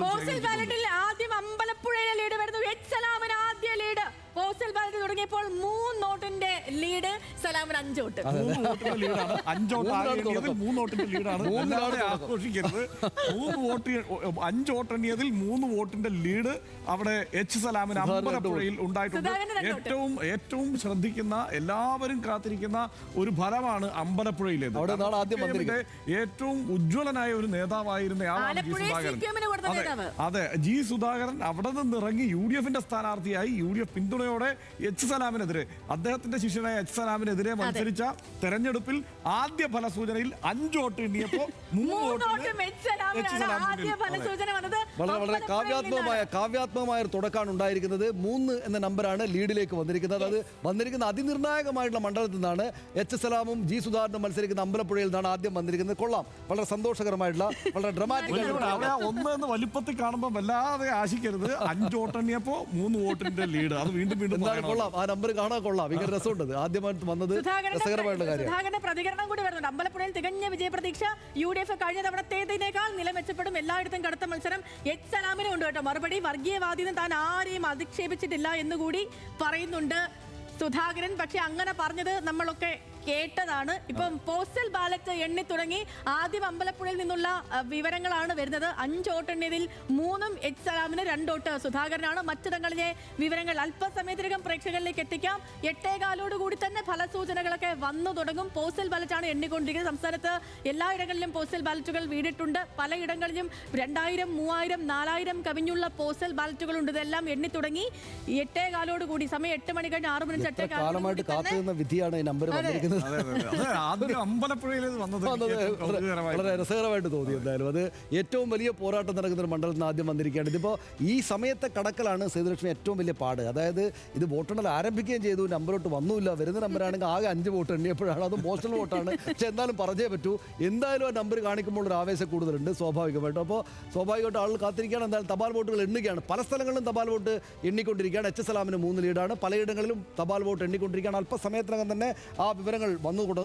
Postal ബാലറ്റിൽ ആദ്യം അമ്പലപ്പുഴയിലെ lead വരുന്നു. H സലാമിന് ആദ്യ ലീഡ്. പോസ്റ്റൽ ബാലറ്റ് തുടങ്ങിയപ്പോൾ 3 വോട്ടിന്റെ ലീഡ്, സലാമിന് 5 വോട്ട്. 3 വോട്ടിന്റെ ലീഡാണ്. 5 വോട്ടിന്റെ ലീഡാണ്. ആഘോഷിക്കരുത്. 5 വോട്ടെണ്ണിയതിൽ 3 വോട്ടിന്റെ ലീഡ് അവിടെ എച്ച് സലാമിന് അമ്പലപ്പുഴയിൽ ഉണ്ടായിട്ടുണ്ട്. ഏറ്റവും ശ്രദ്ധിക്കുന്ന, എല്ലാവരും കാത്തിരിക്കുന്ന ഒരു ഫലമാണ് അമ്പലപ്പുഴയിലേത്. ഏറ്റവും ഉജ്ജ്വലനായ ഒരു നേതാവായിരുന്ന ആളാണ് ജി സുധാകരൻ. അതെ, ജി സുധാകരൻ അവിടെ നിന്ന് ഇറങ്ങി UDF-ന്റെ സ്ഥാനാർത്ഥിയായി UDF പിന്തുണയോടെ എച്ച് സലാമിനെതിരെ, അദ്ദേഹത്തിന്റെ ശിഷ്യനായ എച്ച് സലാമിനെതിരെ മത്സരിച്ച തെരഞ്ഞെടുപ്പിൽ ആദ്യ ഫലസൂചനയിൽ 5 വോട്ട് എണ്ണിയപ്പോൾ 3 വോട്ട് വളരെ കാവ്യാത്മകമായ ഒരു തുടക്കമാണ് ഉണ്ടായിരിക്കുന്നത്. 3 എന്ന നമ്പറാണ് ലീഡിലേക്ക് വന്നിരിക്കുന്നത്. അത് വന്നിരിക്കുന്ന അതിനിർണായകമായിട്ടുള്ള മണ്ഡലത്തിൽ നിന്നാണ്. എച്ച് സലാമും ജി സുധാകരനും മത്സരിക്കുന്ന അമ്പലപ്പുഴയിൽ നിന്നാണ് ആദ്യം വന്നിരിക്കുന്നത്. കൊള്ളാം, വളരെ സന്തോഷകരമായിട്ടുള്ള, വളരെ ഡ്രമാറ്റിക്. ഒന്ന് വലിപ്പത്തിൽ കാണുമ്പോൾ വല്ലാതെ ആശിക്കരുത്. 5 വോട്ടെണ്ണിയപ്പോ 3 വോട്ടിന്റെ ലീഡ്. അത് വീണ്ടും കൊള്ളാം, ആ നമ്പർ കാണാൻ കൊള്ളാം. ഭയങ്കര രസമുണ്ട്. ആദ്യമായിട്ട് വന്നത് രസകരമായിട്ടുള്ള കാര്യം. സുധാകരന്റെ പ്രതികരണം കൂടി വരുന്നുണ്ട്. അമ്പലപ്പുഴയിൽ തികഞ്ഞ വിജയപ്രതീക്ഷ. UDF കഴിഞ്ഞ തവണത്തേതിനേക്കാൾ നില മെച്ചപ്പെടും. എല്ലായിടത്തും കടുത്ത മത്സരം. എച്ച് സലാമിനും ഉണ്ട് കേട്ടോ മറുപടി. വർഗീയവാദിന്ന് താൻ ആരെയും അധിക്ഷേപിച്ചിട്ടില്ല എന്നുകൂടി പറയുന്നുണ്ട് സുധാകരൻ. പക്ഷെ അങ്ങനെ പറഞ്ഞത് നമ്മളൊക്കെ കേട്ടതാണ്. ഇപ്പം പോസ്റ്റൽ ബാലറ്റ് എണ്ണി തുടങ്ങി. ആദ്യം അമ്പലപ്പുഴയിൽ നിന്നുള്ള വിവരങ്ങളാണ് വരുന്നത്. 5 വോട്ടെണ്ണിയതിൽ 3 എച്ച് സലാമിന്, 2 വോട്ട് സുധാകരനാണ്. മറ്റിടങ്ങളിലെ വിവരങ്ങൾ അല്പസമയത്തിനകം പ്രേക്ഷകരിലേക്ക് എത്തിക്കാം. 8:15 കൂടി തന്നെ ഫലസൂചനകളൊക്കെ വന്നു തുടങ്ങും. പോസ്റ്റൽ ബാലറ്റാണ് എണ്ണിക്കൊണ്ടിരിക്കുന്നത്. സംസ്ഥാനത്ത് എല്ലായിടങ്ങളിലും പോസ്റ്റൽ ബാലറ്റുകൾ വീണിട്ടുണ്ട്. പലയിടങ്ങളിലും 2000, 3000, 4000 കവിഞ്ഞുള്ള പോസ്റ്റൽ ബാലറ്റുകളുണ്ട്. ഇതെല്ലാം എണ്ണി തുടങ്ങി. 8:15 കൂടി, സമയം 8 മണി കഴിഞ്ഞ് 6 മിനിറ്റ്. 8:15 കാത്തുനിന്ന വിധിയാണ് ഈ നമ്പർ വന്നിരിക്കുന്നത്. വളരെ രസകരമായിട്ട് തോന്നി. എന്തായാലും അത് ഏറ്റവും വലിയ പോരാട്ടം നടക്കുന്ന ഒരു മണ്ഡലത്തിൽ നിന്ന് ആദ്യം വന്നിരിക്കുകയാണ്. ഇതിപ്പോൾ ഈ സമയത്തെ കടക്കലാണ് സേതുലക്ഷ്മി ഏറ്റവും വലിയ പാട്. അതായത് ഇത് വോട്ടെണ്ണൽ ആരംഭിക്കുകയും ചെയ്തു, നമ്പറോട്ട് വന്നുമില്ല. വരുന്ന നമ്പറാണെങ്കിൽ ആകെ 5 വോട്ട് എണ്ണിയപ്പോഴാണ്. അതും പോസ്റ്റൽ വോട്ടാണ്. പക്ഷെ എന്നാലും പറഞ്ഞേ പറ്റൂ. എന്തായാലും ആ നമ്പർ കാണിക്കുമ്പോൾ ഒരു ആവേശം കൂടുതലുണ്ട് സ്വാഭാവികമായിട്ടും. അപ്പോൾ സ്വാഭാവികമായിട്ട് ആളുകൾ കാത്തിരിക്കുകയാണ്. എന്തായാലും തപാൽ വോട്ടുകൾ എണ്ണുകയാണ്. പല സ്ഥലങ്ങളിലും തപാൽ വോട്ട് എണ്ണിക്കൊണ്ടിരിക്കുകയാണ്. എച്ച് സലാമിന് 3 ലീഡാണ്. പലയിടങ്ങളിലും തപാൽ വോട്ട് എണ്ണിക്കൊണ്ടിരിക്കുകയാണ്. അല്പസമയത്തിനകം തന്നെ ആ വിവരങ്ങൾ വന്നു